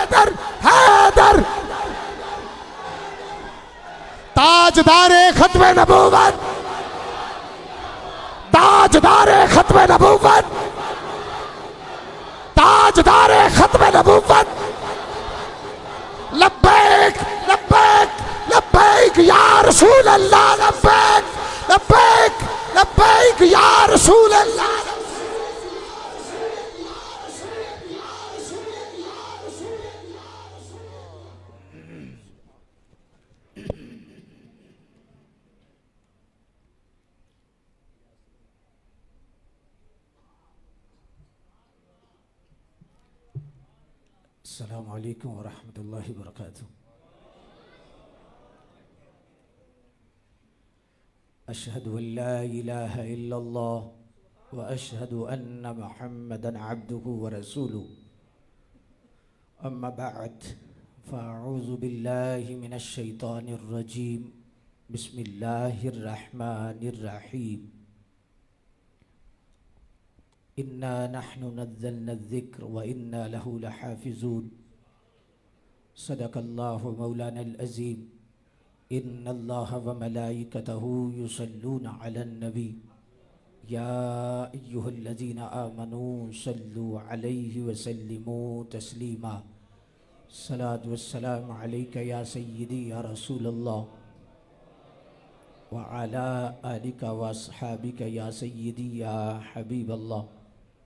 हैदर हैदर ताजदारे खत्मे नबूवत, ताजदारे खत्मे नबूवत, ताजदारे खत्मे नबूवत। लब्बैक लब्बैक लब्बैक या रसूल अल्लाह, लब्बैक लब्बैक लब्बैक या रसूल अल्लाह। अस्सलामु अलैकुम व रहमतुल्लाहि व बरकातुहू। अशहदु अल्ला इलाहा इल्लल्लाह व अशहदु अन्न मुहम्मदन अब्दुहु व रसूलुहु। अम्मा बअद फ़अऊज़ु बिल्लाहि मिनश शैतानिर रजीम। बिस्मिल्लाहिर रहमानिर रहीम। इन्ना नहनु नज़्ज़लना ज़िक्र व इन्ना लहू लहाफ़िज़ून। सदक़ल्लाहु मौलानल अज़ीम। इन्नल्लाह व मलाइकतहू युसल्लूना अलन नबी या अय्युहल्लज़ीना आमनू सल्लू अलैहि व सल्लिमू तस्लीमा। सलातु वस्सलामु अलैका या सय्यदी या रसूलल्लाह व अला आलिका व अस्हाबिका या सय्यदी या हबीबल्लाह।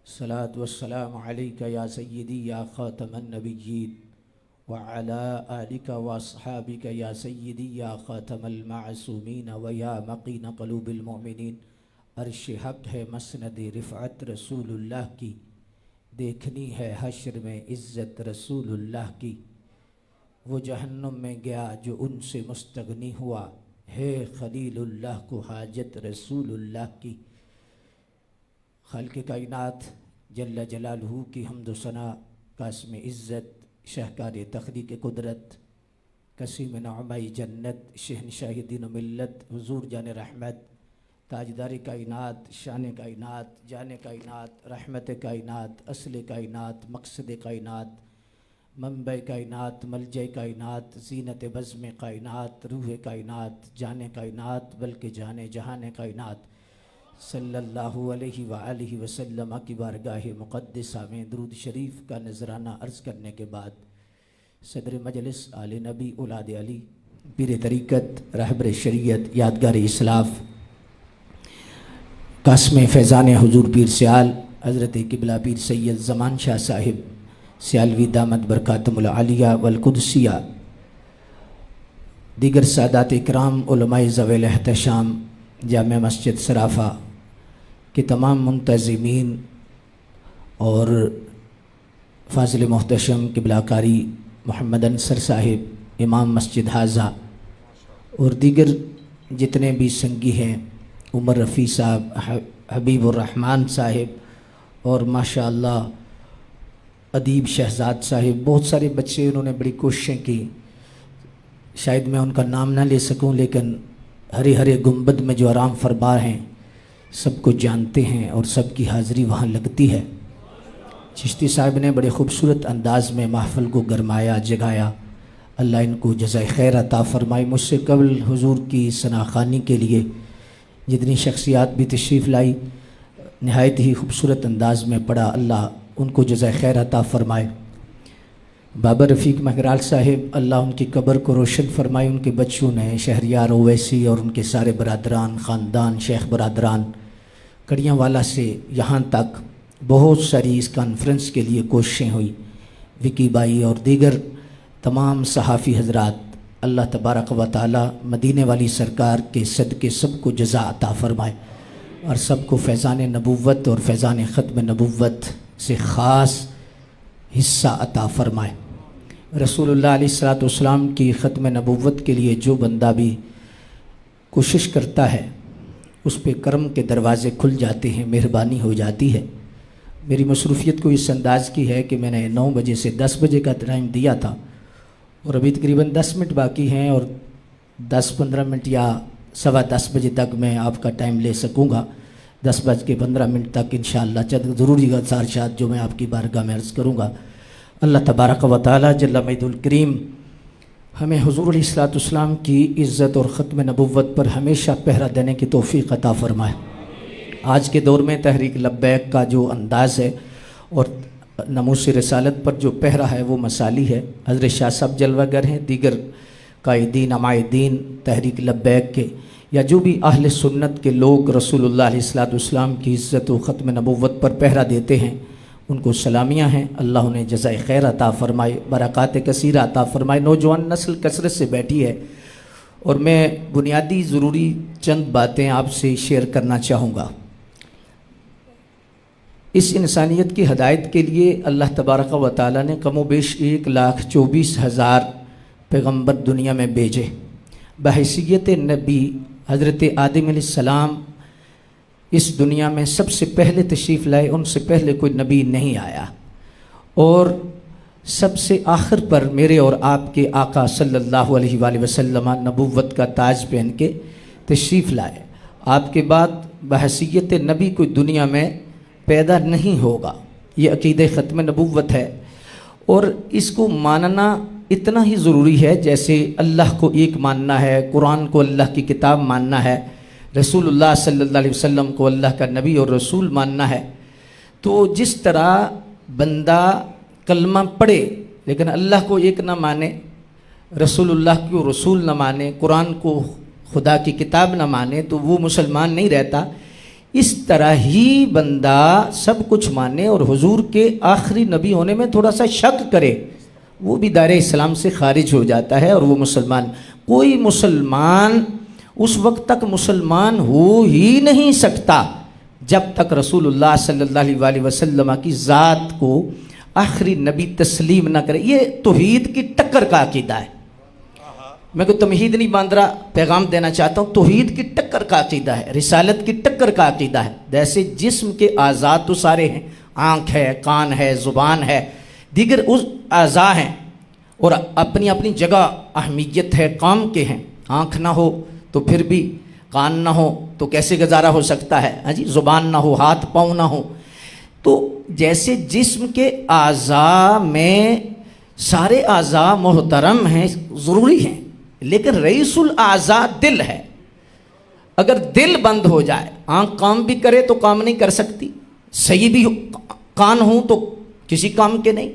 सलातु वस्सलामु अलैका या सय्यदी या ख़ातमन नबिय्यीन व अला आलिका व अस्हाबिका या सय्यदी या ख़ातमल मासूमीन व या मकीन क़ुलूबिल मोमिनीन। अर्श हक़ है मसनद रिफ़अत रसूलुल्लाह की, देखनी है हश्र में इज़्ज़त रसूलुल्लाह की। वो जहन्नुम में गया जो उनसे मुस्तगनी हुआ, है खलीलुल्लाह को हाजत रसूलुल्लाह की। खालिक़ कायनात जल्ल जलालहू की हम्द सना, कास्म इज़्ज़त, शहकार तख़लीक़ कुदरत, कसीम नअमाई जन्नत, शहनशाह दीन मिल्लत, हुज़ूर जान रहमत, ताजदार कायनात, शान कायनात, जान कायनात, रहमत कायनात, असल कायनात, मकसद कायनात, मंबे कायनात, मलजे कायनात, ज़ीनत बज़्म कायनात, रूह कायनात, जान कायनात बल्कि जाने जहान कायनात सल्लल्लाहु अलैहि व आलिहि वसल्लम की बारगाह मुक़द्दसा में दुरूद शरीफ का नजराना अर्ज़ करने के बाद सदर मजलिस आले नबी औलाद अली, पीर तरीक़त, रहबर शरीयत, यादगार इस्लाफ़, कास्म फैज़ान हुज़ूर पीर सियाल हज़रत क़िबला पीर सैयद ज़मान शाह साहिब सियालवी दामद बरकातुहुल आलिया वल कुदसिया, दीगर सादात इकराम, उलमाए ज़वेल एहतशाम, जामे मस्जिद सराफ़ा के तमाम मुंतज़िमीन और फ़ाज़िल मोहतशम क़िबलाकारी मोहम्मद अंसर साहिब, इमाम मस्जिद हाज़ा और दीगर जितने भी संगी हैं, उमर रफ़ी साहब, हबीबुर रहमान साहिब और माशाअल्लाह अदीब शहजाद साहिब, बहुत सारे बच्चे, उन्होंने बड़ी कोशिशें की। शायद मैं उनका नाम ना ले सकूं, लेकिन हरे हरे गुंबद में जो आराम फरमा हैं सबको जानते हैं और सबकी हाज़िरी वहाँ लगती है। चिश्ती साहब ने बड़े ख़ूबसूरत अंदाज़ में महफ़िल को गरमाया, जगाया। अल्लाह इनको जज़ाए खैर अता फ़रमाए। मुझसे कबल हुज़ूर की सनाख़ानी के लिए जितनी शख्सियात भी तशरीफ़ लाई, नहायत ही खूबसूरत अंदाज़ में पढ़ा। अल्लाह उनको जज़ाए खैर अता फ़रमाए। बाबा रफ़ीक महराल साहिब, अल्लाह उनकी कब्र को रोशन फ़रमाए। उनके बच्चों ने, शहरियार ओवैसी और उनके सारे बरादरान, ख़ानदान, शेख बरादरान, कड़ियाँ वाला से यहाँ तक बहुत सारी इस कॉन्फ्रेंस के लिए कोशिशें हुई। विकी बाई और दीगर तमाम सहाफ़ी हज़रात, अल्लाह तबारक व तआला मदीने वाली सरकार के सदक़े सबको जज़ा अता फ़रमाए और सबको फैज़ान नबुव्वत और फैज़ान ख़त्म नबुव्वत से ख़ास हिस्सा अता फ़रमाए। रसूलुल्लाह अलैहिस्सलातु वस्सलाम की ख़त्म नबुव्वत के लिए जो बंदा भी कोशिश करता है उस पे करम के दरवाज़े खुल जाते हैं, मेहरबानी हो जाती है। मेरी मसरूफ़ियत को इस अंदाज़ की है कि मैंने 9 बजे से 10 बजे का टाइम दिया था और अभी तकरीबन 10 मिनट बाकी हैं और 10-15 मिनट या 10:15 बजे तक मैं आपका टाइम ले सकूँगा। 10:15 तक इंशाअल्लाह चंद ज़रूरी अरशात जो मैं आपकी बारगाह में अर्ज़ करूँगा। अल्लाह तबारक व तआला जल्ल मजदुल करीम हमें हुज़ूर अलैहिस्सलाम की इज़्ज़त और ख़त्म नबुव्वत पर हमेशा पहरा देने की तौफ़ीक़ अता फ़रमाए। आज के दौर में तहरीक लब्बैक का जो अंदाज़ है और नमूस रिसालत पर जो पहरा है वो मसाली है। हज़रत शाह साहब जलवागर हैं, दीगर कायदीन अमायदीन तहरीक लब्बैक के या जो भी अहले सुन्नत के लोग रसूलुल्लाह अलैहिस्सलाम की इज़्ज़त व ख़त्म नबुव्वत पर पहरा देते हैं, उनको सलामियाँ हैं। अल्लाह उन्हें जज़ाए खैर अता फ़रमाए, बरक़ात कसीरा अता फ़रमाए। नौजवान नस्ल कसरत से बैठी है और मैं बुनियादी ज़रूरी चंद बातें आपसे शेयर करना चाहूँगा। इस इंसानियत की हदायत के लिए अल्लाह तबारक व तआला ने कमो बेश 1,24,000 पैगम्बर दुनिया में भेजे। बहैसियत नबी हज़रत आदम अलैहिस्सलाम इस दुनिया में सबसे पहले तशरीफ़ लाए, उनसे पहले कोई नबी नहीं आया। और सबसे आखिर पर मेरे और आपके आका सल्लल्लाहु अलैहि वसल्लम नबुव्वत का ताज पहन के तशरीफ़ लाए। आपके बाद बहैसियत नबी कोई दुनिया में पैदा नहीं होगा। ये अक़ीदे ख़त्म नबुव्वत है और इसको मानना इतना ही ज़रूरी है जैसे अल्लाह को एक मानना है, कुरान को अल्लाह की किताब मानना है, रसूलुल्लाह सल्लल्लाहु अलैहि वसल्लम को अल्लाह का नबी और रसूल मानना है। तो जिस तरह बंदा कलमा पढ़े लेकिन अल्लाह को एक ना माने, रसूलुल्लाह को रसूल ना माने, कुरान को खुदा की किताब ना माने, तो वो मुसलमान नहीं रहता। इस तरह ही बंदा सब कुछ माने और हुजूर के आखिरी नबी होने में थोड़ा सा शक करे, वो भी दायरे इस्लाम से खारिज हो जाता है और वो मुसलमान, कोई मुसलमान उस वक्त तक मुसलमान हो ही नहीं सकता जब तक रसूलुल्लाह सल्लल्लाहु अलैहि वसल्लम की ज़ात को आखिरी नबी तस्लीम ना करे। ये तौहीद की टक्कर का अकीदा है। मैं कोई तमहीद नहीं बांध रहा, पैगाम देना चाहता हूँ। तौहीद की टक्कर का अकीदा है, रिसालत की टक्कर का अकीदा है। जैसे जिस्म के आज़ाद तो सारे हैं, आँख है, कान है, ज़ुबान है, दीगर उस आज़ा हैं और अपनी अपनी जगह अहमियत है, काम के हैं। आँख ना हो तो फिर भी, कान ना हो तो कैसे गुजारा हो सकता है? हाँ जी, ज़ुबान ना हो, हाथ पाँव ना हो। तो जैसे जिस्म के आज़ा में सारे आज़ा मोहतरम हैं, ज़रूरी हैं, लेकिन रईसुल आज़ा दिल है। अगर दिल बंद हो जाए, आँख काम भी करे तो काम नहीं कर सकती, सही भी कान हो तो किसी काम के नहीं।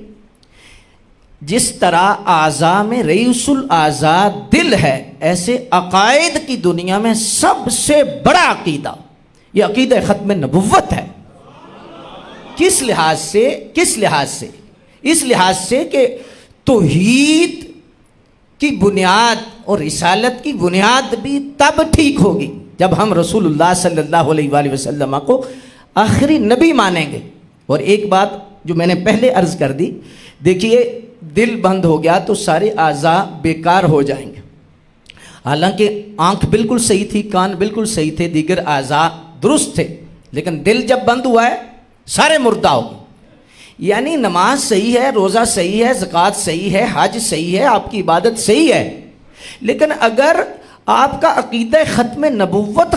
जिस तरह आज़ा में रईसुल आज़ा दिल है, ऐसे अकायद की दुनिया में सबसे बड़ा अकीदा ये अकीदा ख़त्म नबुव्वत है। किस लिहाज से? किस लिहाज से? इस लिहाज से कि तौहीद की बुनियाद और रिसालत की बुनियाद भी तब ठीक होगी जब हम रसूलुल्लाह सल्लल्लाहु अलैहि वसल्लम को आखिरी नबी मानेंगे। और एक बात जो मैंने पहले अर्ज़ कर दी, देखिए दिल बंद हो गया तो सारे आज़ा बेकार हो जाएंगे। हालांकि आँख बिल्कुल सही थी, कान बिल्कुल सही थे, दीगर आज़ा दुरुस्त थे, लेकिन दिल जब बंद हुआ है सारे मुर्दा हो गए। यानी नमाज सही है, रोज़ा सही है, ज़कात सही है, हज सही है, आपकी इबादत सही है, लेकिन अगर आपका अकीदा ख़त्म नबुव्वत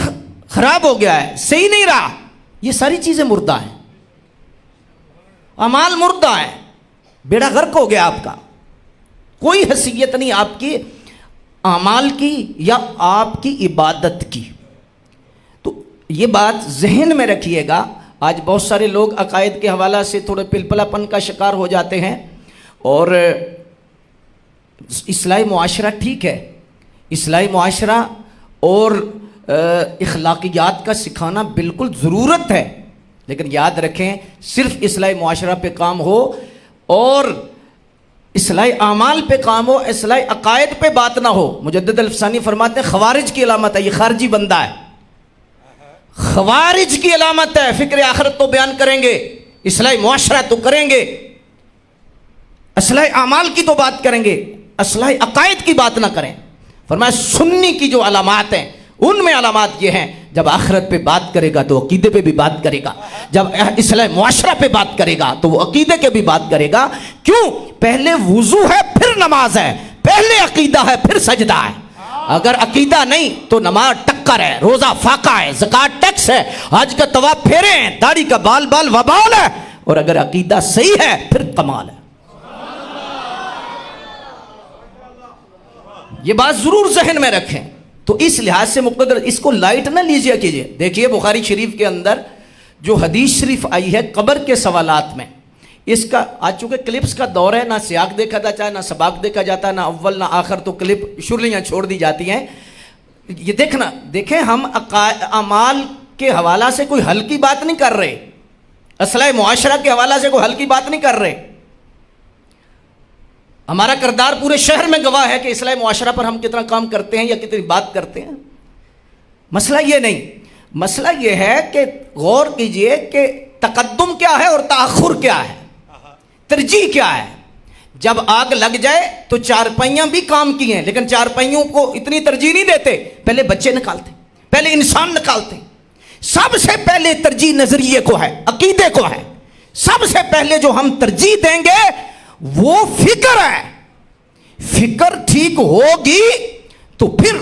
ख़राब हो गया है, सही नहीं रहा, ये सारी चीज़ें मुर्दा हैं, अमाल मुर्दा है, बेड़ा गर्क हो गया आपका। कोई हैसियत नहीं आपकी अमाल की या आपकी इबादत की। तो ये बात जहन में रखिएगा। आज बहुत सारे लोग अकायद के हवाला से थोड़े पिलपलापन का शिकार हो जाते हैं और इस्लाही मुआशरा ठीक है, इस्लाही मुआशरा और इखलाकियात का सिखाना बिल्कुल ज़रूरत है, लेकिन याद रखें सिर्फ इस्लाही मुआशरा पे काम हो और इस्लाही आमाल पे काम हो, इस्लाही अकायद पे बात ना हो। मुजद्दिद अल-अफ़सानी फरमाते हैं खवारिज की अलामत है, ये खारजी बंदा है, खवारिज की अलामत है। फिक्र आखिरत तो बयान करेंगे, इस्लाही मुआशरा तो करेंगे, इस्लाही आमाल की तो बात करेंगे, इस्लाही अकायद की बात ना करें। फरमाया सुन्नी की जो अलामात हैं उनमें अलामात ये हैं, जब आखिरत पे बात करेगा तो अकीदे पे भी बात करेगा, जब इस्लाही मुआशरा पे बात करेगा तो वो अकीदे के भी बात करेगा। क्यों? पहले वुजू है फिर नमाज है, पहले अकीदा है फिर सजदा है। अगर अकीदा नहीं तो नमाज टक्कर है, रोजा फाका है, ज़कात टैक्स है, हज का तवाफ फेरे हैं, दाढ़ी का बाल बाल वबाल है, और अगर अकीदा सही है फिर कमाल है। ये बात ज़रूर जहन में रखें। तो इस लिहाज से मुक़द्दर इसको लाइट ना लीजिए कीजिए। देखिए बुखारी शरीफ के अंदर जो हदीस शरीफ आई है कब्र के सवालात में, इसका आज चूँकि क्लिप्स का दौर है, ना सियाक देखा जाता है, ना सबाक देखा जाता है, ना अव्वल ना आखिर, तो क्लिप शुरलियाँ छोड़ दी जाती हैं। ये देखना, देखें हम अमाल के हवाला से कोई हल्की बात नहीं कर रहे, असलाह मुआशरा के हवाला से कोई हल्की बात नहीं कर रहे। हमारा किरदार पूरे शहर में गवाह है कि इस्लाह मुआशरा पर हम कितना काम करते हैं या कितनी बात करते हैं। मसला ये नहीं, मसला ये है कि गौर कीजिए कि तकद्दुम क्या है और ताखुर क्या है, तरजीह क्या है। जब आग लग जाए तो चारपाइयां भी काम की हैं, लेकिन चारपाइयों को इतनी तरजीह नहीं देते, पहले बच्चे निकालते, पहले इंसान निकालते। सबसे पहले तरजीह नजरिए को है, अकीदे को है। सबसे पहले जो हम तरजीह देंगे वो फिक्र है। फिक्र ठीक होगी तो फिर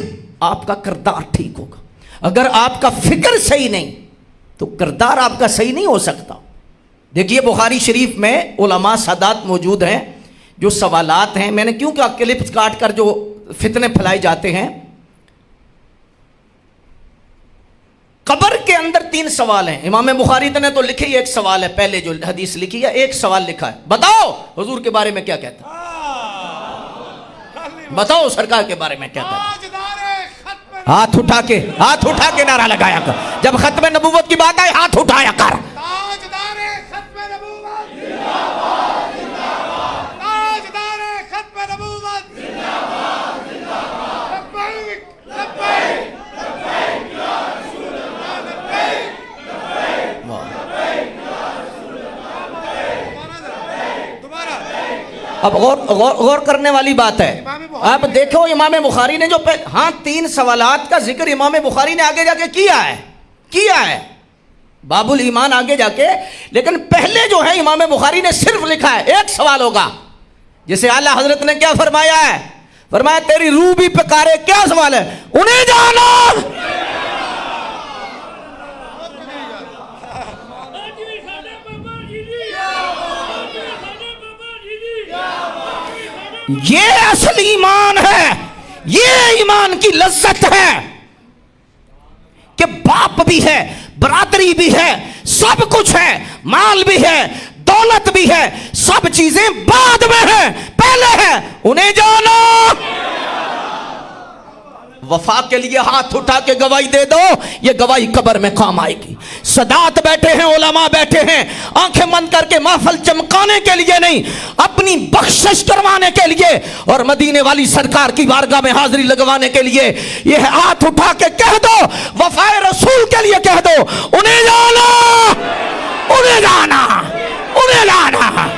आपका किरदार ठीक होगा। अगर आपका फिक्र सही नहीं तो किरदार आपका सही नहीं हो सकता। देखिए बुखारी शरीफ में उलमा सादात मौजूद हैं, जो सवालात हैं, मैंने क्यों क्या क्लिप्स काट कर जो फितने फैलाए जाते हैं। कब्र के अंदर 3 सवाल हैं। इमाम बुखारी ने तो लिखे ही एक सवाल है, पहले जो हदीस लिखी है एक सवाल लिखा है, बताओ हुजूर के बारे में क्या कहता है, बताओ सरकार के बारे में क्या कहता है। हाथ उठा के नारा लगाया कर। जब खत्म नबूवत की बात आए हाथ उठाया कर। अब गौर करने वाली बात है। आप देखो इमाम बुखारी ने जो 3 सवालात का जिक्र इमाम बुखारी ने आगे जाके किया है बाबुल ईमान आगे जाके, लेकिन पहले जो है इमाम बुखारी ने सिर्फ लिखा है एक सवाल होगा। जैसे आला हजरत ने क्या फरमाया है, फरमाया तेरी रूह भी पुकारे, क्या सवाल है, उन्हें जानो। ये असल ईमान है, ये ईमान की लज्जत है कि बाप भी है, बरादरी भी है, सब कुछ है, माल भी है, दौलत भी है, सब चीजें बाद में है, पहले है उन्हें जानो। वफा के लिए हाथ उठा के गवाही दे दो, ये गवाही कब्र में काम आएगी। सदात बैठे हैं, उलमा बैठे हैं, आंखें बंद करके महफिल चमकाने के लिए नहीं, अपनी बख्शिश करवाने के लिए और मदीने वाली सरकार की बारगाह में हाजिरी लगवाने के लिए। ये हाथ उठा के कह दो, वफाए रसूल के लिए कह दो, उन्हें जाना, उन्हें जाना, उन्हें जाना।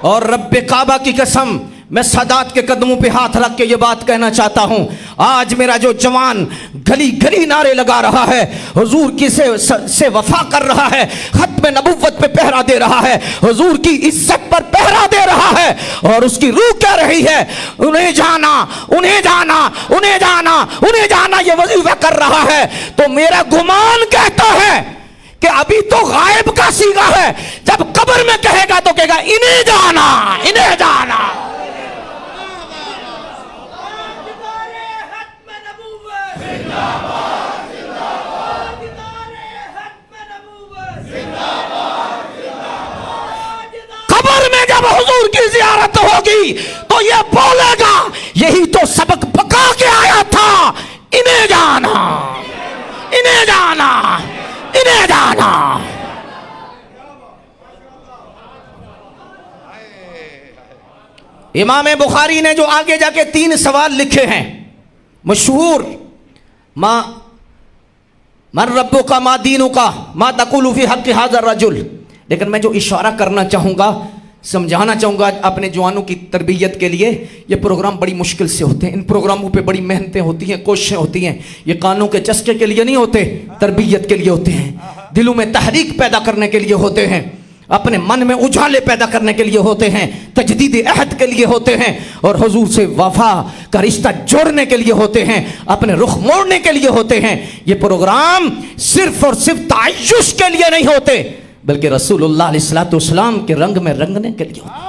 और रब्बे काबा की कसम, मैं सदात के कदमों पे हाथ रख के ये बात कहना चाहता हूँ, आज मेरा जो जवान गली गली नारे लगा रहा है, हुजूर की से वफा कर रहा है, खत्म नबुव्वत पे पहरा दे रहा है, हुजूर की इज्जत पर पहरा दे रहा है, और उसकी रूह कह रही है उन्हें जाना, उन्हें जाना, उन्हें जाना, उन्हें जाना, ये वजीफा कर रहा है, तो मेरा गुमान कहता है कि अभी तो गायब का सीगा है, जब कब्र में कहेगा तो कहेगा इन्हें जाना, इन्हें जाना। कब्र में जब हुजूर की जियारत होगी तो ये बोलेगा यही तो सबक पका के आया था, इन्हें जाना, इन्हें जाना, इन्हें जाना। इमाम बुखारी ने जो आगे जाके 3 सवाल लिखे हैं मशहूर, मां मन रब्बो का, मां दीनों का, मां तकुलु फी हक़्क़ि हाज़ा रजुल। लेकिन मैं जो इशारा करना चाहूँगा, समझाना चाहूँगा अपने जवानों की तरबियत के लिए, ये प्रोग्राम बड़ी मुश्किल से होते हैं, इन प्रोग्रामों पे बड़ी मेहनतें होती हैं, कोशिशें होती हैं। ये कानों के चस्के के लिए नहीं होते, तरबियत के लिए होते हैं, दिलों में तहरीक पैदा करने के लिए होते हैं। अपने मन में उजाले पैदा करने के लिए होते हैं, तजदीद अहद के लिए होते हैं, और हुजूर से वफा का रिश्ता जोड़ने के लिए होते हैं, अपने रुख मोड़ने के लिए होते हैं। ये प्रोग्राम सिर्फ और सिर्फ तायुश के लिए नहीं होते, बल्कि रसूलुल्लाह अलैहिस्सलातु वस्सलाम के रंग में रंगने के लिए होते।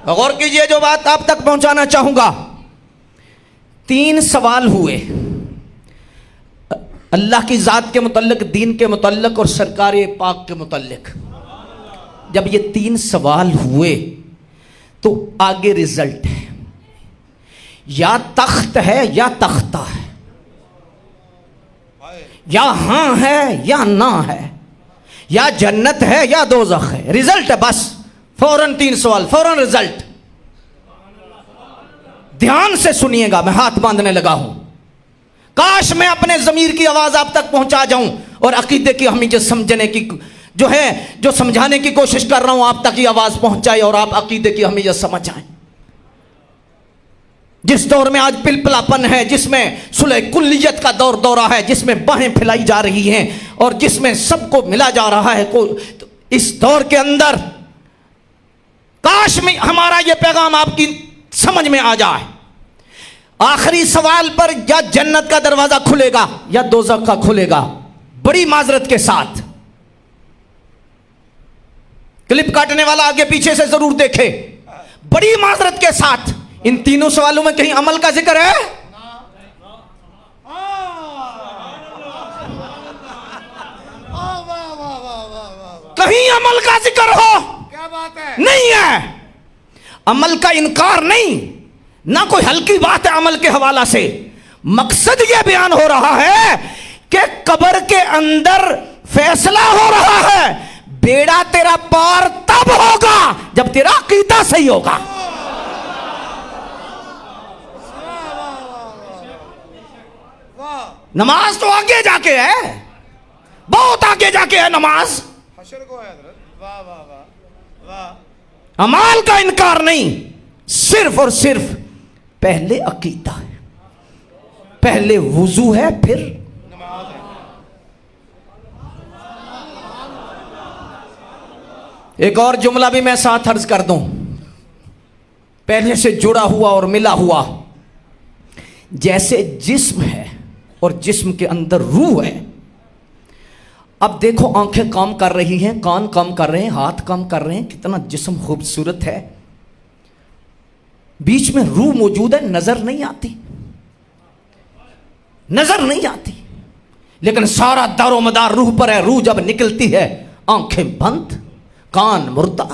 गौर कीजिए, जो बात आप तक पहुंचाना चाहूंगा। 3 सवाल हुए अल्लाह की ज़ात के मुतल्लिक, दीन के मुतल्लिक और सरकार पाक के मुतल्लिक। जब ये 3 सवाल हुए तो आगे रिजल्ट है, या तख्त है या तख्ता है, या हाँ है या ना है, या जन्नत है या दोज़ख है। रिजल्ट है बस, फौरन 3 सवाल, फौरन रिजल्ट। ध्यान से सुनिएगा, मैं हाथ बांधने लगा हूं। काश मैं अपने ज़मीर की आवाज़ आप तक पहुंचा जाऊं और अकीदे की हमीयत समझने की जो समझाने की कोशिश कर रहा हूं आप तक ये आवाज़ पहुंचाए और आप अकीदे की हमीयत समझ आए। जिस दौर में आज पिलपिलापन है, जिसमें सुलह कुल्लियत का दौरा है, जिसमें बाहें फैलाई जा रही हैं और जिसमें सबको मिला जा रहा है, तो इस दौर के अंदर काश में हमारा यह पैगाम आपकी समझ में आ जाए। आखिरी सवाल पर या जन्नत का दरवाजा खुलेगा या दोज़ख का खुलेगा। बड़ी माजरत के साथ, क्लिप काटने वाला आगे पीछे से जरूर देखे। बड़ी माजरत के साथ, इन तीनों सवालों में कहीं अमल का जिक्र है? कहीं अमल का जिक्र हो? क्या बात है? नहीं है। अमल का इनकार नहीं, ना कोई हल्की बात है अमल के हवाला से। मकसद यह बयान हो रहा है कि कब्र के अंदर फैसला हो रहा है, बेड़ा तेरा पार तब होगा जब तेरा अकीदा सही होगा। नमाज तो आगे जाके है, बहुत आगे जाके है नमाज। अमाल का इनकार नहीं, सिर्फ और सिर्फ पहले अकीदा है, पहले वुजू है, फिर नमाज है। एक और जुमला भी मैं साथ अर्ज कर दूं, पहले से जुड़ा हुआ और मिला हुआ। जैसे जिस्म है और जिस्म के अंदर रूह है। अब देखो, आंखें काम कर रही हैं, कान काम कर रहे हैं, हाथ काम कर रहे हैं, कितना जिस्म खूबसूरत है। बीच में रूह मौजूद है, नजर नहीं आती, नजर नहीं आती, लेकिन सारा दारोमदार रूह पर है। रूह जब निकलती है, आंखें बंद, कान मुर्दा,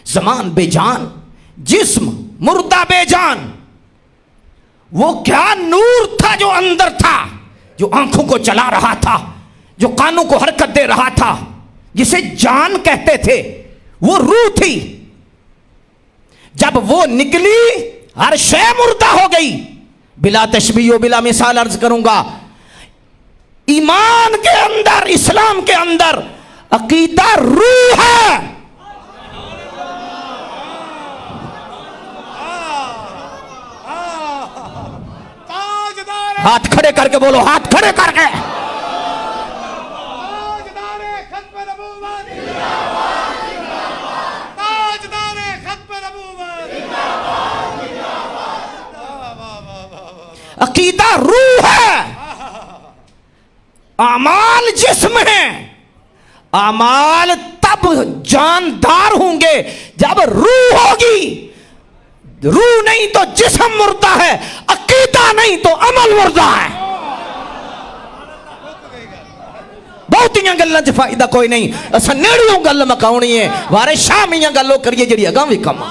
ज़बान बेजान, जिस्म मुर्दा बेजान। वो क्या नूर था जो अंदर था, जो आंखों को चला रहा था, जो कानों को हरकत दे रहा था, जिसे जान कहते थे, वो रूह थी। जब वो निकली, हर शय मुर्दा हो गई। बिला तशबीह बिला मिसाल अर्ज करूंगा, ईमान के अंदर, इस्लाम के अंदर अकीदा रूह है। हाथ खड़े करके बोलो, हाथ खड़े करके। अकीदा रूह है, अमाल जिस्म है। अमाल तब जानदार होंगे जब रूह होगी। रूह नहीं तो जिस्म मुर्दा है, अकीदा नहीं तो अमल मुर्दा है। बहुतियां गल्लां च फायदा कोई नहीं, असां नेड़ियों गल मकाउणी है, वारे शामियां गल्लों करिए जिहड़ी अगां भी कम।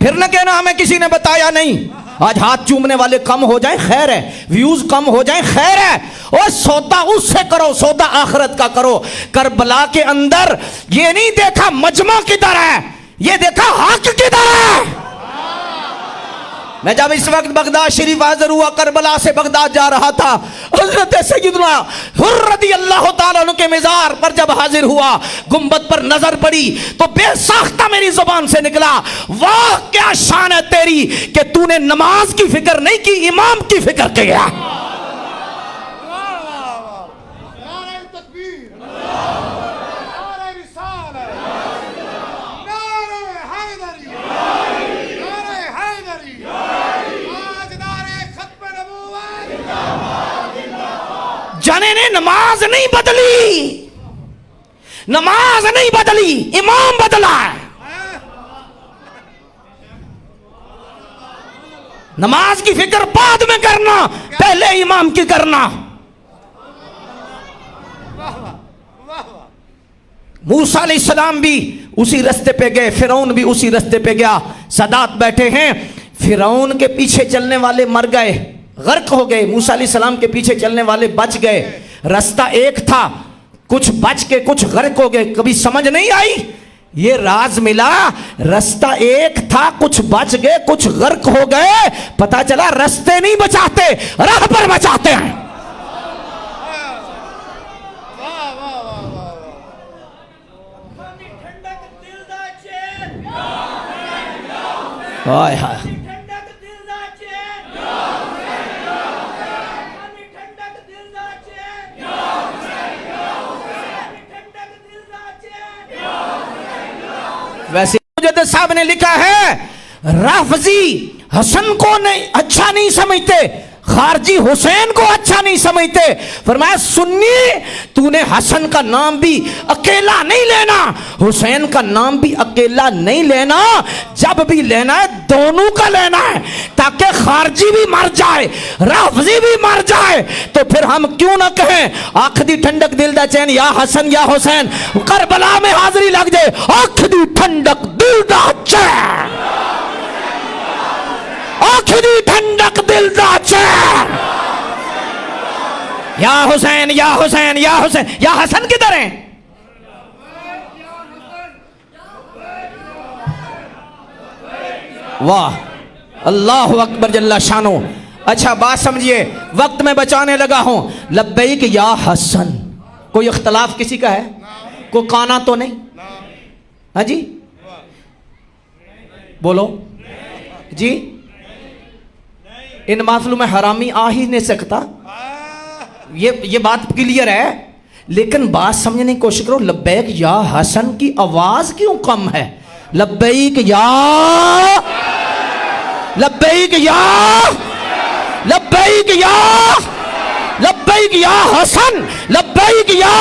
फिर न कहना हमें किसी ने बताया नहीं। आज हाथ चूमने वाले कम हो जाए खैर है, व्यूज कम हो जाए खैर है, और सौदा उससे करो, सौदा आखिरत का करो। करबला के अंदर ये नहीं देखा मजमा किधर है, ये देखा हक किधर है। मैं जब इस वक्त बगदाद शरीफ हाजिर हुआ, करबला से बगदाद जा रहा था, हजरत सैयदना हुर्र रज़ियल्लाहु ताला अन्हु के मज़ार पर जब हाजिर हुआ, गुंबद पर नजर पड़ी तो बेसाख्ता मेरी जुबान से निकला, वाह क्या शान है तेरी कि तूने नमाज की फिक्र नहीं की, इमाम की फिक्र किया। जाने ने नमाज नहीं बदली, नमाज नहीं बदली, इमाम बदला है। नमाज की फिक्र बाद में करना, पहले इमाम की करना। मूसा अलैहिस्सलाम भी उसी रास्ते पे गए, फिरौन भी उसी रास्ते पे गया। सदात बैठे हैं, फिरौन के पीछे चलने वाले मर गए, गर्क हो गए, मूसा अलैहिस्सलाम के पीछे चलने वाले बच गए। रास्ता एक था, कुछ बच के कुछ गर्क हो गए। कभी समझ नहीं आई, ये राज मिला। रास्ता एक था, कुछ बच गए, कुछ गर्क हो गए। पता चला रास्ते नहीं बचाते, राह पर बचाते हैं। हाय हाय, वैसे मुजद्दिद साहब ने लिखा है, राफजी हसन को नहीं अच्छा नहीं समझते, खारजी हुसैन को अच्छा नहीं समझते। फरमाया सुन्नी तूने हसन का नाम भी अकेला नहीं लेना, हुसैन का नाम भी अकेला नहीं लेना, जब भी लेना है दोनों का लेना है, ताकि खारजी भी मर जाए, राफजी भी मर जाए। तो फिर हम क्यों ना कहें आँख दी ठंडक दिल दा चैन, या हसन या हुसैन, करबला में हाजिरी लग जाए, आँख दी ठंडक दिल दा चैन, आखिरी ठंडक दिल दा चैन। या हुसैन या हुसैन या हुसैन, या हसन किधर है? वाह, अल्लाहु अकबर जल्ला शानो। अच्छा बात समझिए, वक्त में बचाने लगा हूं। लब्बैक या हसन, कोई इख्तलाफ किसी का है? कोई काना तो नहीं? हाँ जी बोलो जी। इन माफिलों में हरामी आ ही नहीं सकता, ये बात क्लियर है। लेकिन बात समझने की कोशिश करो, लब्बैक या हसन की आवाज क्यों कम है? लब्बैक या, लब्बैक या, लब्बैक या, लब्बैक या हसन, लब्बैक या,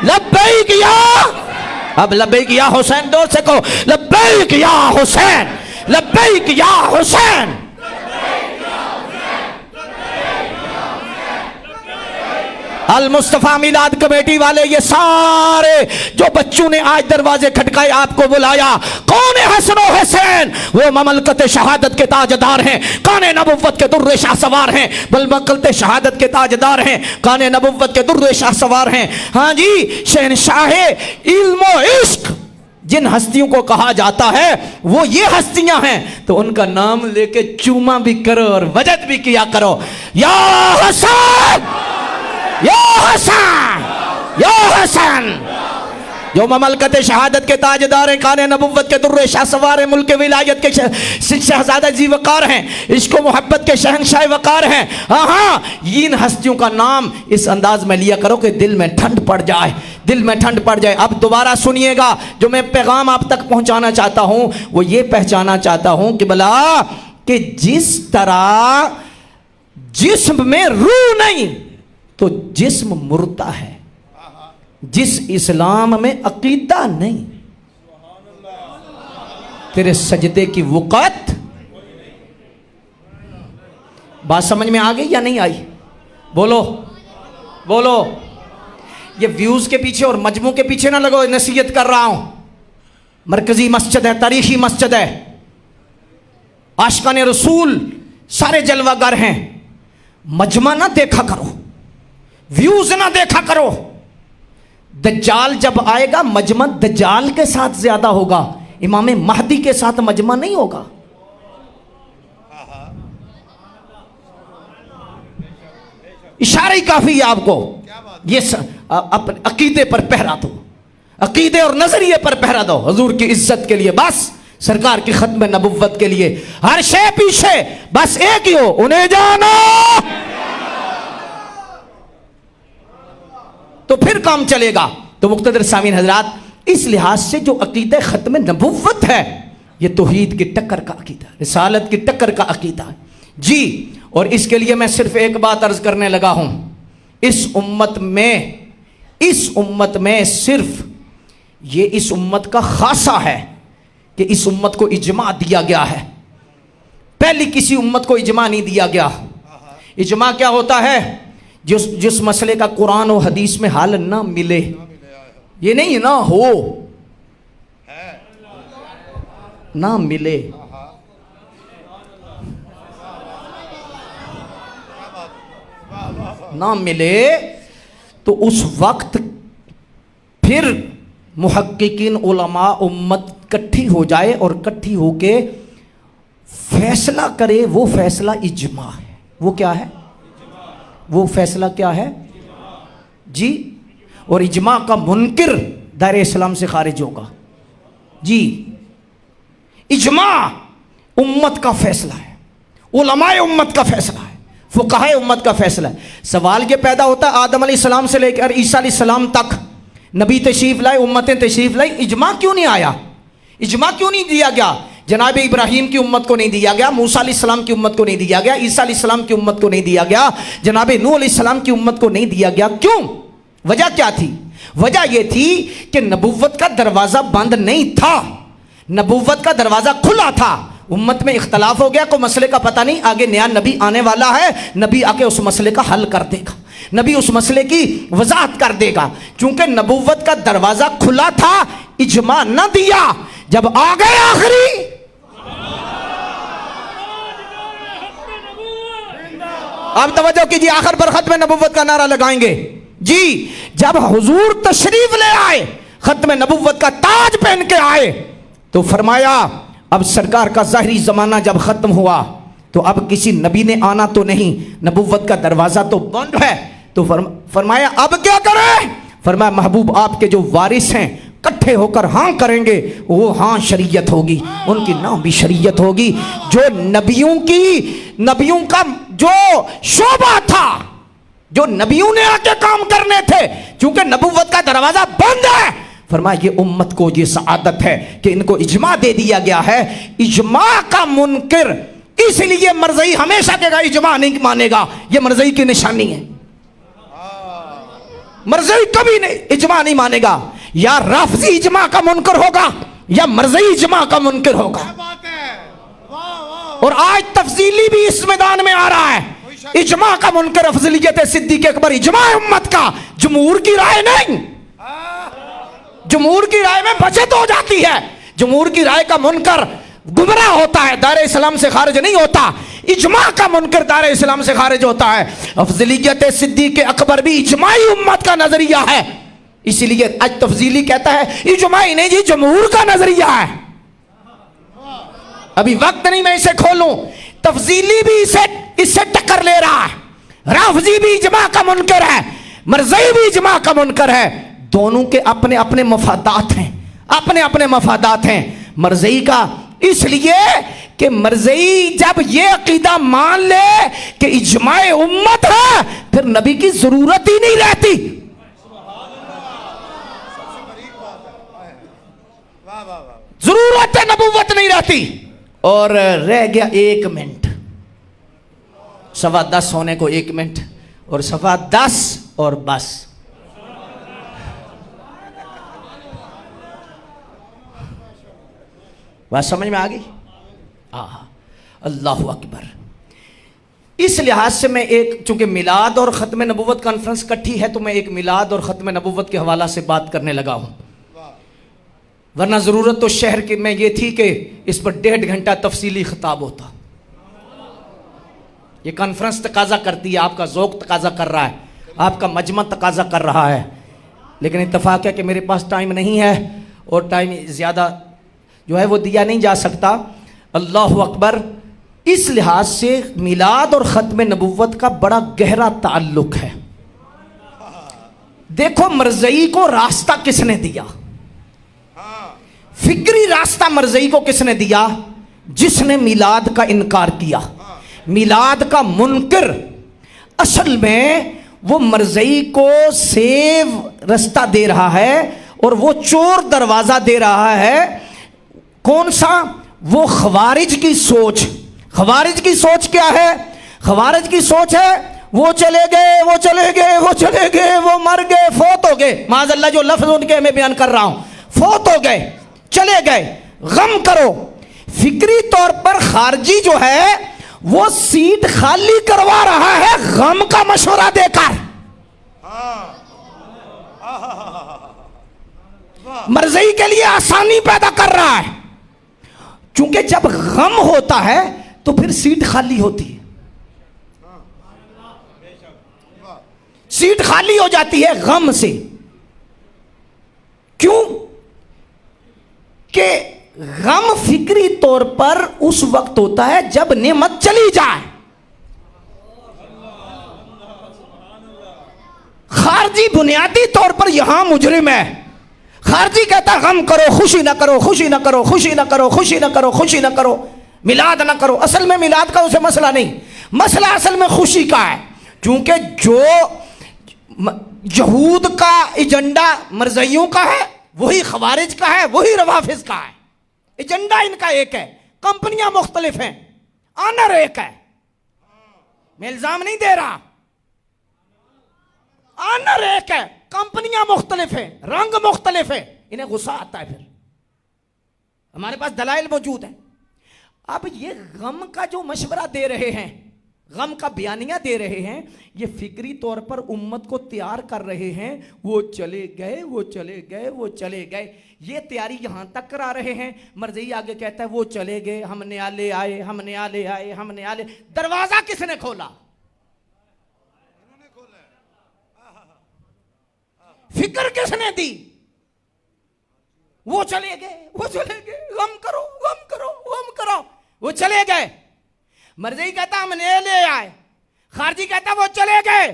लब्बैक या। अब लब्बैक या हुसैन जोर से कहो, लब्बैक या हुसैन, लब्बैक या हुसैन। अल मुस्तफा मिलाद कमेटी वाले, ये सारे जो बच्चों ने आज दरवाजे खटकाए, आपको बुलाया, कौन है हसन और हुसैन? वो ममलकत शहादत के ताजदार हैं, काने नबुव्वत के दुर्रे शाह सवार हैं, ममलकत शहादत के ताजदार हैं, काने नबुव्वत के दुर्रे शाह सवार हैं। हाँ जी, शहनशाह इल्म व इश्क जिन हस्तियों को कहा जाता है वो ये हस्तियां हैं, तो उनका नाम लेके चूमा भी करो और वजद भी किया करो। या हसन, या हसन, या हसन। जो ममलकत शहादत के ताजदार हैं, काने नबुव्वत के दुर्रे शाह सवार हैं, मुल्क विलायत के शहजादा जी वकार हैं, इश्क मोहब्बत के शहनशाह वकार हैं। हाँ, इन हस्तियों का नाम इस अंदाज में लिया करो कि दिल में ठंड पड़ जाए, दिल में ठंड पड़ जाए। अब दोबारा सुनिएगा, जो मैं पैगाम आप तक पहुंचाना चाहता हूं वो ये पहचाना चाहता हूं कि भला कि जिस तरह जिस्म में रूह नहीं तो जिस्म मुर्दा है, जिस इस्लाम में अकीदा नहीं, तेरे सजदे की वक़्त। बात समझ में आ गई या नहीं आई? बोलो बोलो। ये व्यूज के पीछे और मजमू के पीछे ना लगो, नसीहत कर रहा हूं। मरकजी मस्जिद है, तारीखी मस्जिद है, आशिकान रसूल सारे जलवागर हैं। मजमा ना देखा करो, व्यूज ना देखा करो। दज्जाल जब आएगा मजमा दज्जाल के साथ ज्यादा होगा, इमाम महदी के साथ मजमा नहीं होगा। इशारा ही काफी है आपको। ये अपने अकीदे पर पहरा दो, अकीदे और नजरिए पर पहरा दो, हुजूर की इज्जत के लिए, बस सरकार की खत्म नबुव्वत के लिए। हर शे पीछे बस एक ही हो, उन्हें जानो तो फिर काम चलेगा। तो मुक़्तदर सामीन हजरात, इस लिहाज से जो अकीदा खत्म नबुव्वत है ये तौहीद की टक्कर का अकीदा, रिसालत की टक्कर का अकीदा है जी। और इसके लिए मैं सिर्फ एक बात अर्ज करने लगा हूं, इस उम्मत में सिर्फ ये इस उम्मत का खासा है कि इस उम्मत को इजमा दिया गया है। पहली किसी उम्मत को इजमा नहीं दिया गया। इजमा क्या होता है? जिस मसले का कुरान और हदीस में हल ना मिले, ये नहीं ना हो, ना मिले, ना मिले, तो उस वक्त फिर मुहक्किकीन उलमा उम्मत इकट्ठी हो जाए और इकट्ठी होके फैसला करे। वो फैसला इजमा है। वो क्या है? वो फैसला क्या है जी? और इजमा का मुनकिर दायरे इस्लाम से खारिज होगा जी। इजमा उम्मत का फैसला है, उलमाए उम्मत का फैसला है, फुक़हाए उम्मत का फैसला है। सवाल ये पैदा होता है आदम अलैहिस्सलाम से लेकर ईसा अलैहिस्सलाम तक नबी तशरीफ लाए, उम्मतें तशरीफ लाई, इजमा क्यों नहीं आया? इजमा क्यों नहीं दिया गया? जनाब इब्राहीम की उम्मत को नहीं दिया गया, मूसा अलैहिस्सलाम की उम्मत को नहीं दिया गया, ईसा अलैहिस्सलाम की उम्मत को नहीं दिया गया, जनाब नूह अलैहिस्सलाम की उम्मत को नहीं दिया गया। क्यों? वजह क्या थी? वजह यह थी कि नबुव्वत का दरवाजा बंद नहीं था, नबुव्वत का दरवाजा खुला था। उम्मत में इख्तलाफ हो गया, कोई मसले का पता नहीं, आगे नया नबी आने वाला है, नबी आके उस मसले का हल कर देगा, नबी उस मसले की वजाहत कर देगा। चूंकि नबुव्वत का दरवाजा खुला था, इजमा न दिया। जब आ गए आखिरी, अब तवज्जो कीजिए, आखिर पर खत्म नबुव्वत का नारा लगाएंगे जी। जब हुजूर तशरीफ ले आए, खत्म नबुव्वत का ताज पहन के आए, तो फरमाया अब सरकार का ज़ाहिरी ज़माना जब ख़त्म हुआ तो अब किसी नबी ने आना तो नहीं, नबुव्वत का दरवाज़ा तो बंद है। तो फरमाया अब क्या करें? फरमाया महबूब आपके जो वारिस हैं इकट्ठे होकर हाँ करेंगे, वो हाँ शरीयत होगी, उनकी नाम भी शरीयत होगी। जो नबियों का जो शोभा था, जो नबियों ने आके काम करने थे, क्योंकि नबुव्वत का दरवाज़ा बंद है, फरमाया ये उम्मत को ये सआदत है कि इनको इजमा दे दिया गया है। इजमा का मुनकिर, इसलिए मरज़ई हमेशा कहेगा इजमा नहीं मानेगा, ये मरज़ई की निशानी है। मरज़ई कभी नहीं इजमा नहीं मानेगा। या राफ़ज़ी इजमा का मुनकिर होगा या मरज़ई इजमा का मुनकिर होगा। और आज तफसीली भी इस मैदान में आ रहा है। इजमा का मुनकिर अफजलियत सिद्दीक़ अकबर, इजमा उम्मत का, जमहूर की राय नहीं। जमहूर की राय में बचत हो जाती है, जमहूर की राय का मुनकर गुमराह होता है, दायरे इस्लाम से खारिज नहीं होता। इजमा का मुनकर दायरे इस्लाम से खारिज होता है। अफजलियत सिद्दीक़ अकबर भी इजमाई उम्मत का नजरिया है, इसीलिए आज तफजीली कहता है इजमाई नहीं जी, जमहूर का नजरिया है। अभी वक्त नहीं मैं इसे खोलूं, तफजीली भी इससे टक्कर ले रहा है। राफ़ज़ी भी इजमा का मुनकर है, मरज़ई भी इजमा का मुनकर है। दोनों के अपने अपने मफादात हैं, अपने अपने मफादात हैं। मरज़ई का इसलिए कि मरज़ई जब ये अकीदा मान ले कि इजमाए उम्मत है, फिर नबी की जरूरत ही नहीं रहती। जरूरत है नबुव्वत नहीं रहती। और रह गया 1 मिनट, 10:15 होने को 1 मिनट, और 10:15 और बस। बात समझ में आ गई? अल्लाहु अकबर। इस लिहाज से मैं एक, चूंकि मिलाद और ख़त्म नबुव्वत कॉन्फ्रेंस इकट्ठी है, तो मैं एक मिलाद और ख़त्म नबुव्वत के हवाला से बात करने लगा हूँ। वरना ज़रूरत तो शहर के में ये थी कि इस पर 1.5 घंटा तफसीली खिताब होता। ये कॉन्फ्रेंस तकाजा करती है, आपका ज़ौक़ तकाजा कर रहा है, आपका मजमा तकाजा कर रहा है, लेकिन इत्तफ़ाक़ है कि मेरे पास टाइम नहीं है और टाइम ज़्यादा जो है वो दिया नहीं जा सकता। अल्लाहु अकबर। इस लिहाज से मिलाद और ख़त्म नबुव्वत का बड़ा गहरा ताल्लुक है। देखो मरज़ई को रास्ता किसने दिया? फिक्री रास्ता मरज़ई को किसने दिया? जिसने मिलाद का इनकार किया, मिलाद का मुनकिर। असल में वो मरज़ई को सेव रास्ता दे रहा है और वो चोर दरवाज़ा दे रहा है। कौन सा? वो खवारिज की सोच। खवारिज की सोच क्या है? खवारिज की सोच है वो चले गए, वो चले गए, वो चले गए, वो मर गए, फोत हो गए। माज़अल्लाह जो लफ्ज उनके मैं बयान कर रहा हूं, फोत हो गए, चले गए। गम करो। फिक्री तौर पर खारजी जो है वो सीट खाली करवा रहा है गम का मशवरा देकर। मर्ज़ई के लिए आसानी पैदा कर रहा है, क्योंकि जब गम होता है तो फिर सीट खाली होती है, सीट खाली हो जाती है गम से। क्यों कि गम फिक्री तौर पर उस वक्त होता है जब नेमत चली जाए। खारजी बुनियादी तौर पर यहां मुजरिम है। खारजी कहता है गम करो, खुशी ना करो, खुशी ना करो, खुशी ना करो, खुशी ना करो, खुशी ना करो, मिलाद ना करो। असल में मिलाद का उसे मसला नहीं, मसला असल में खुशी का है। क्योंकि जो यहूद का एजेंडा मरज़इयों का है, वही खवारिज का है, वही रवाफिज का है। एजेंडा इनका एक है, कंपनियां मुख्तलिफ हैं, ऑनर एक है। मैं इल्जाम नहीं दे रहा, ऑनर एक है, कंपनियां मुख्तलिफ हैं, रंग मुख्तलिफ है। इन्हें गुस्सा आता है, फिर हमारे पास दलाइल मौजूद है। अब ये गम का जो मशवरा दे रहे हैं, गम का बयानिया दे रहे हैं, ये फिक्री तौर पर उम्मत को तैयार कर रहे हैं। वो चले गए, वो चले गए, वो चले गए, ये तैयारी यहां तक करा रहे हैं। मर्ज़ई आगे कहता है वो चले गए, हम न्याले आए, हम न्याले आए, हम न्याले। दरवाजा किसने खोला? फिक्र किसने दी? वो चले गए, वो चले गए, गम करो, गम करो, गम करो। वो चले गए। मर्ज़ई कहता हम न्याले आए, खारजी कहता वो चले गए।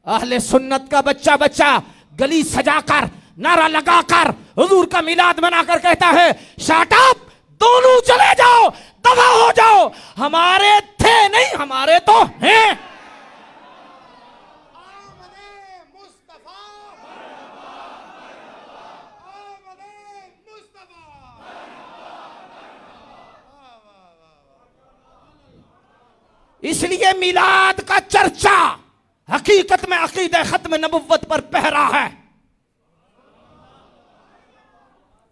अहले सुन्नत का बच्चा बच्चा गली सजाकर, नारा लगाकर, हुजूर का मिलाद मनाकर कहता है शट अप, दोनों चले जाओ, दफा हो जाओ, हमारे थे नहीं, हमारे तो हैं। इसलिए मिलाद का चर्चा हकीकत में अकीदे खत्म नबुव्वत पर पहरा है।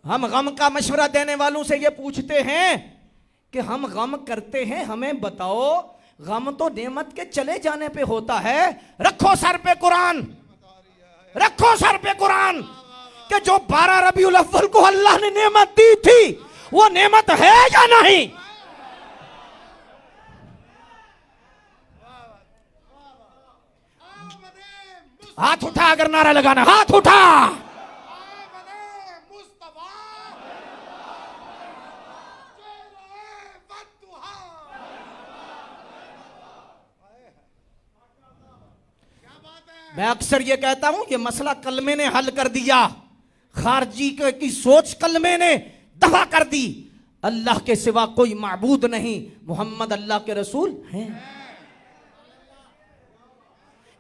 हम गम का मशवरा देने वालों से ये पूछते हैं कि हम गम करते हैं, हमें बताओ गम तो नेमत के चले जाने पे होता है। रखो सर पे कुरान, रखो सर पे कुरान कि जो 12 रबीउल अव्वल को अल्लाह ने नेमत दी थी वो नेमत है या नहीं। हाथ उठा अगर नारा लगाना, हाथ उठा। मैं अक्सर ये कहता हूं ये मसला कलमे ने हल कर दिया, खारजी की सोच कलमे ने दफा कर दी। अल्लाह के सिवा कोई माबूद नहीं, मोहम्मद अल्लाह के रसूल हैं।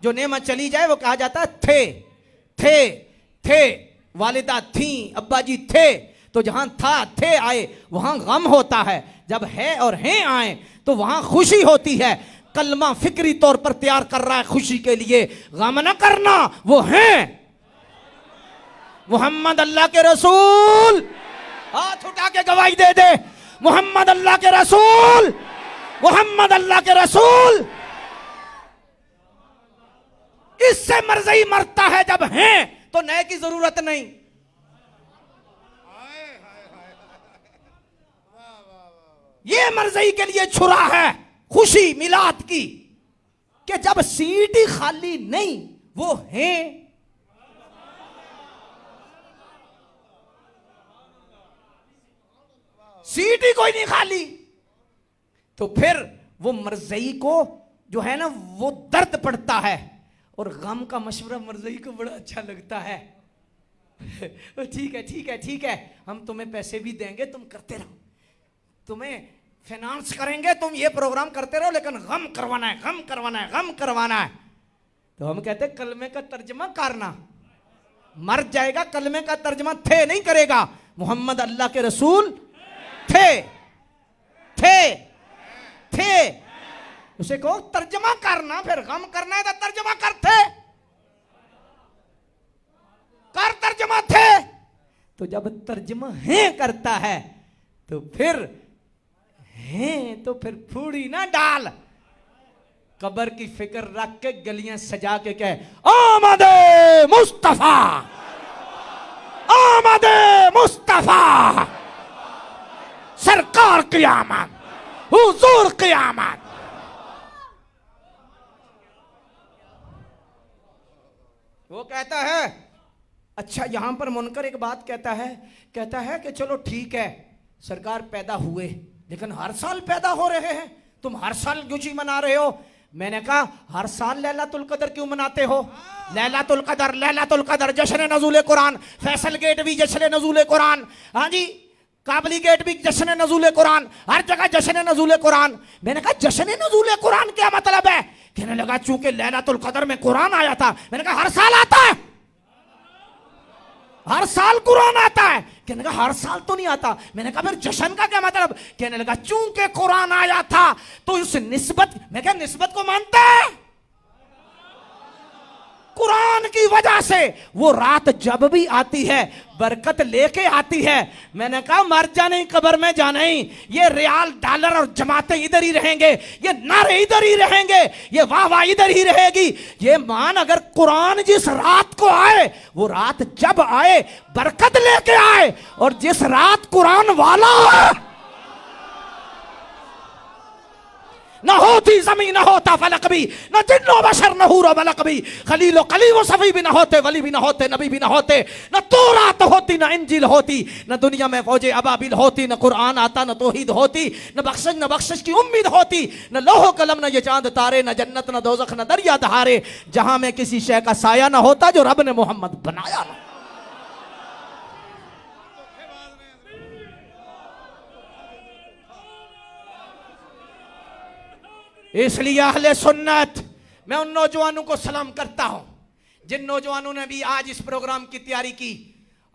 जो नेमत चली जाए वो कहा जाता है थे, वालिदा थी, अब्बा जी थे, तो जहां था थे आए वहां गम होता है। जब है और हैं आए तो वहां खुशी होती है। कलमा फिक्री तौर पर तैयार कर रहा है खुशी के लिए, गम न करना, वो हैं मोहम्मद अल्लाह के रसूल। हाथ उठा के गवाही दे दे, मोहम्मद अल्लाह के रसूल, मोहम्मद अल्लाह के रसूल। इससे मर्ज़ई मरता है जब हैं, तो नए की जरूरत नहीं। ये मर्ज़ई के लिए छुरा है खुशी मिलाद की कि जब सीट ही खाली नहीं, वो हैं। सीट ही कोई नहीं खाली, तो फिर वो मर्ज़ई को जो है ना वो दर्द पड़ता है। और गम का मशवरा मर्ज़ई को बड़ा अच्छा लगता है। ठीक है, ठीक है, ठीक है, हम तुम्हें पैसे भी देंगे, तुम करते रहो, तुम्हें फाइनेंस करेंगे, तुम ये प्रोग्राम करते रहो, लेकिन गम करवाना है, गम करवाना है, गम करवाना है। तो हम कहते हैं कलमे का तर्जमा करना। मर जाएगा, कलमे का तर्जमा थे नहीं करेगा। मोहम्मद अल्लाह के रसूल थे, थे, थे, उसे कहो तर्जमा करना, फिर गम करना है तो तर्जमा करते कर, तर्जमा थे। तो जब तर्जमा है करता है तो फिर फूड़ी ना डाल, कब्र की फिक्र रख के गलियां सजा के कहे आमदे मुस्तफा, आमदे मुस्तफा, सरकार की आमद, हुजूर की आमद। वो कहता है, अच्छा यहां पर मुनकर एक बात कहता है कि चलो ठीक है सरकार पैदा हुए, लेकिन हर साल पैदा हो रहे हैं, तुम हर साल खुशी मना रहे हो। मैंने कहा हर साल लैलातुल कदर क्यों मनाते हो? लैलातुल कदर जश्न नज़ूल कुरान, फैसल गेट भी जश्न नज़ूल कुरान, हाँ जी काबली गेट भी जश्न नज़ूल कुरान, हर जगह जश्न नज़ूल कुरान। मैंने कहा जश्न नज़ूल कुरान क्या मतलब है? कहने लगा चूंकि लैलातुल कदर में कुरान आया था। मैंने कहा हर साल आता है, हर साल कुरान आता है। कहने लगा हर साल तो नहीं आता। मैंने कहा फिर जश्न का क्या मतलब? कहने लगा चूंकि कुरान आया था तो उस निस्बत, मैं क्या निस्बत को मानते हैं? कुरान की वजह से वो रात जब भी आती है बरकत लेके आती है। मैंने कहा मर जाने कब्र में जाना ही, ये रियाल डॉलर और जमातें इधर ही रहेंगे, ये नारे इधर ही रहेंगे, ये वाह वाह इधर ही रहेगी। ये मान अगर कुरान जिस रात को आए, वो रात जब आए बरकत लेके आए, और जिस रात कुरान वाला है न होती जमीन, न होता फलक भी, न जिन्नो बशर न हूरो बलक भी, खलीलो कलीमो सफी भी न होते, वली भी न होते, नबी भी न होते, न तौरात होती, न इंजील होती, न दुनिया में फौजे अबाबिल होती, न कुरान आता, न तौहीद होती, न बख्शिश की उम्मीद होती, न लोहो कलम, न ये चांद तारे, न जन्नत, न दोज़ख, न दरिया दहारे, जहां में किसी शय का साया न होता जो रब ने मोहम्मद बनाया ना। इसलिए अहले सुन्नत, मैं उन नौजवानों को सलाम करता हूं जिन नौजवानों ने भी आज इस प्रोग्राम की तैयारी की।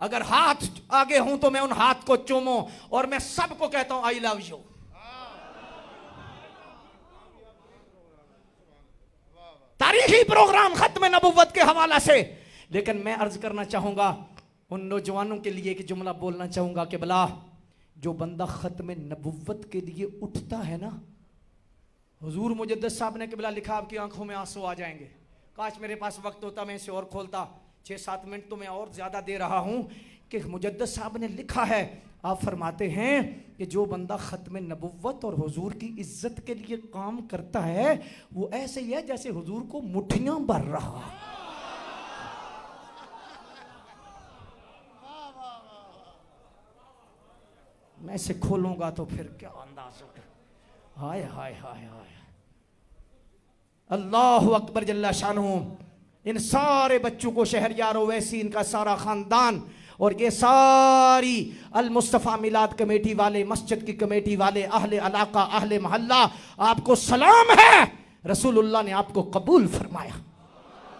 अगर हाथ आगे हूं तो मैं उन हाथ को चूमो और मैं सबको कहता हूं आई लव यू। तारीखी प्रोग्राम खत्म नबुव्वत के हवाला से, लेकिन मैं अर्ज करना चाहूंगा उन नौजवानों के लिए एक जुमला बोलना चाहूंगा कि भला जो बंदा खत्म नबुव्वत के लिए उठता है ना, हुजूर मुजद्दिद साहब ने किबला लिखा आपकी आंखों में आंसू आ जाएंगे। काश मेरे पास वक्त होता मैं इसे और खोलता, 6-7 मिनट तो मैं और ज़्यादा दे रहा हूँ कि मुजद्दिद साहब ने लिखा है। आप फरमाते हैं कि जो बंदा ख़त्म नबुव्वत और हुजूर की इज्जत के लिए काम करता है वो ऐसे ही है जैसे हुजूर को मुट्ठियाँ भर रहा। मैं इसे खोलूंगा तो फिर क्या अंदाज होगा। हाय हाय हाय हाय, अल्लाहु अकबर जल्ला शानहू। इन सारे बच्चों को शहरयार ओवैसी, इनका सारा खानदान और ये सारी अल मुस्तफ़ा मिलाद कमेटी वाले, मस्जिद की कमेटी वाले, अहले इलाका, अहले मोहल्ला, आपको सलाम है। रसूलुल्लाह ने आपको कबूल फरमाया।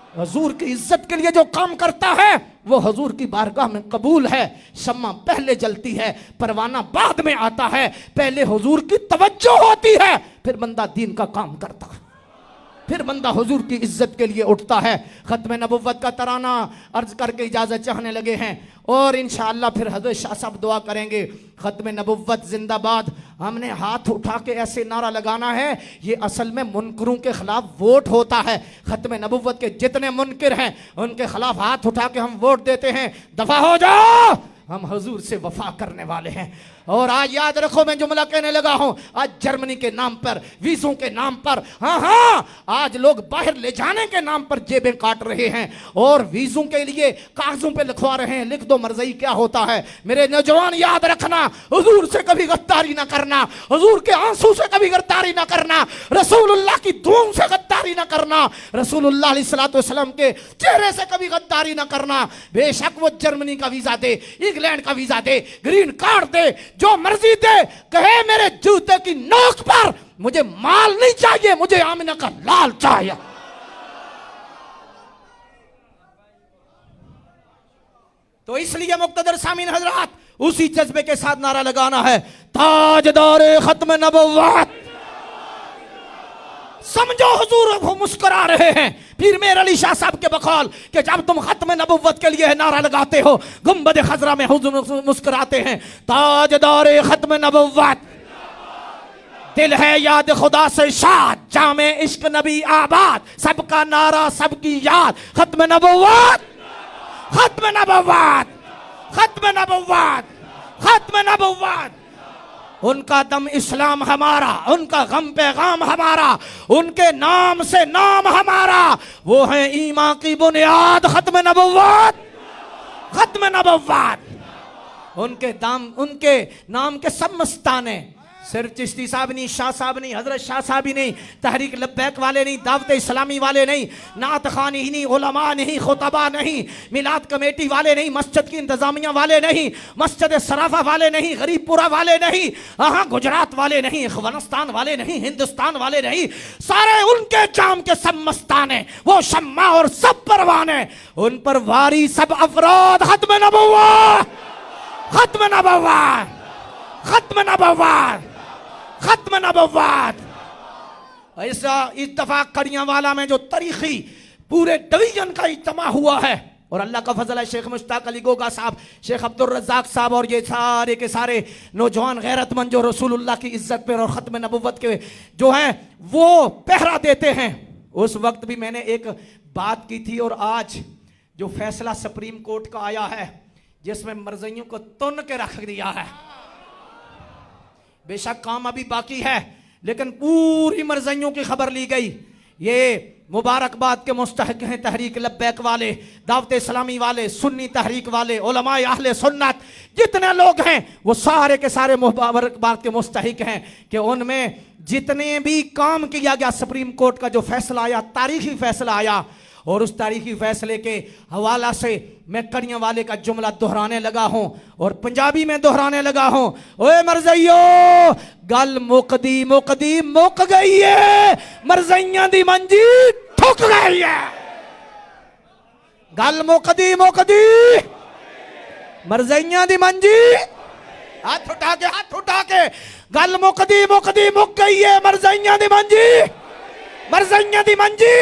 हुजूर की इज्जत के लिए जो काम करता है वो हुजूर की बारगाह में कबूल है। शम्मा पहले जलती है, परवाना बाद में आता है। पहले हुजूर की तवज्जो होती है, फिर बंदा दीन का काम करता है, फिर बंदा हुजूर की इज्जत के लिए उठता है। खत्म नबुव्वत का तराना अर्ज करके इजाज़त चाहने लगे हैं और इंशाअल्लाह फिर हज़रत शाह साहब दुआ करेंगे। खत्म नबुव्वत जिंदाबाद। हमने हाथ उठा के ऐसे नारा लगाना है, ये असल में मुनकरों के खिलाफ वोट होता है। खत्म नबुव्वत के जितने मुनकर हैं उनके खिलाफ हाथ उठा के हम वोट देते हैं। दफा हो जाओ, हम हुजूर से वफा करने वाले हैं। और आज याद रखो, मैं जुमला कहने लगा हूं, आज जर्मनी के नाम पर, वीज़ों के नाम पर, हाँ आज लोग बाहर ले जाने के नाम पर जेबें काट रहे हैं और वीज़ों के लिए कागजों पे लिखवा रहे हैं, लिख दो मर्ज़ी क्या होता है। मेरे नौजवान याद रखना, हुजूर से कभी गद्दारी ना करना, हुजूर के आंसू से कभी गद्दारी ना करना, रसूलुल्लाह की दुआओं से गद्दारी ना करना, रसूलुल्लाह अलैहिस्सलातु वस्सलाम के चेहरे से कभी गद्दारी ना करना। बेशक वो जर्मनी का वीज़ा दे, इंग्लैंड का वीज़ा दे, ग्रीन कार्ड दे, जो मर्जी दे, कहे मेरे जूते की नोक पर मुझे माल नहीं चाहिए, मुझे आमिना का लाल चाहिए। तो इसलिए मुक्तदर सामीन हजरात, उसी जज्बे के साथ नारा लगाना है, ताजदार खत्म नबुव्वत, समझो हुजूर वो मुस्कुरा रहे हैं। फिर मेर अली शाह साहब के बकौल कि जब तुम खत्म नबुव्वत के लिए नारा लगाते हो, गुंबद खजरा में हुजूर मुस्कुराते हैं, ताजदार खत्म नबुव्वत, दिल है याद खुदा से शाद, जामे इश्क नबी आबाद, सबका नारा सबकी याद, खत्म नबुव्वत, खत्म नबुव्वत, खत्म नबुव्वत, खत्म नबुव्वत। उनका दम इस्लाम हमारा, उनका गम पैगाम हमारा, उनके नाम से नाम हमारा, वो है ईमान की बुनियाद, खत्म नबुव्वत, खत्म नबुव्वत। उनके नाम के सब मस्ताने, सिर्फ चिश्ती साहब नहीं, शाह साहब नहीं, हजरत शाह साहब ही नहीं, तहरीक लब्बैक वाले नहीं, दावत इस्लामी वाले नहीं, नात खानी ही नहीं, उलमा नहीं, खुतबा नहीं, मिलाद कमेटी वाले नहीं, मस्जिद की इंतजामिया वाले नहीं, मस्जिद सराफा वाले नहीं, गरीबपुरा वाले नहीं, हाँ गुजरात वाले नहीं, अफगानिस्तान वाले नहीं, हिंदुस्तान वाले नहीं, सारे उनके जाम के सब मस्ताने, वो शम्मा और सब परवाने, उन पर वारी सब अफराद, खत्म नबुव्वत, खत्म नबुव्वत, खत्म नबुव्वत, खत्म नबुव्वत। ऐसा इत्तफाक कड़ियांवाला में जो तारीखी पूरे डिवीजन का इज्तिमा हुआ है, और अल्लाह का फजल है, शेख मुश्ताक अली गोगा साहब, शेख अब्दुल रज़ाक साहब और ये सारे के सारे नौजवान गैरतमंद जो रसूलुल्लाह की इज्जत पे और ख़त्म नबुव्वत के जो हैं वो पहरा देते हैं। उस वक्त भी मैंने एक बात की थी, और आज जो फैसला सुप्रीम कोर्ट का आया है जिसमें मरज़इयों को तुन के रख दिया है, बेशक काम अभी बाकी है लेकिन पूरी मरज़इयों की खबर ली गई। ये मुबारकबाद के मुस्तहिक हैं तहरीक लब्बैक वाले, दावत इस्लामी वाले, सुन्नी तहरीक वाले, उलमाए अहले सुन्नत, जितने लोग हैं वो सारे के सारे मुबारकबाद के मुस्तहिक हैं कि उनमें जितने भी काम किया गया, सुप्रीम कोर्ट का जो फैसला आया, तारीखी फैसला आया, और उस तारीखी फैसले के हवाला से मैं कड़ियां वाले का जुमला दोहराने लगा हूं और पंजाबी में दोहराने लगा हूं। ओए मरज़इयो, गल मुकदी मुकदी मुक गई है, मरज़इयां दी मंजी ठुक गई है। गल मुकदी मुकदी, मरज़इयां दी मंजी, हाथ उठा के गल मुकदी मुकदी मुक गई है, मरज़इयां दी मंजी, मरज़इयां दी मंजी,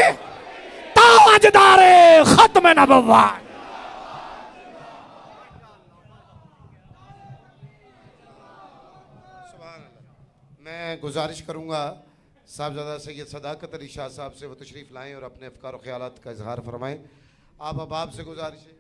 ताजदारे खत्म नबुव्वत। मैं गुजारिश करूंगा साहबजादा सैयद सदाकत अली शाह साहब से वो तशरीफ़ लाएं और अपने अफ़कार व ख़यालात का इजहार फरमाएं। आप अहबाब से गुजारिश है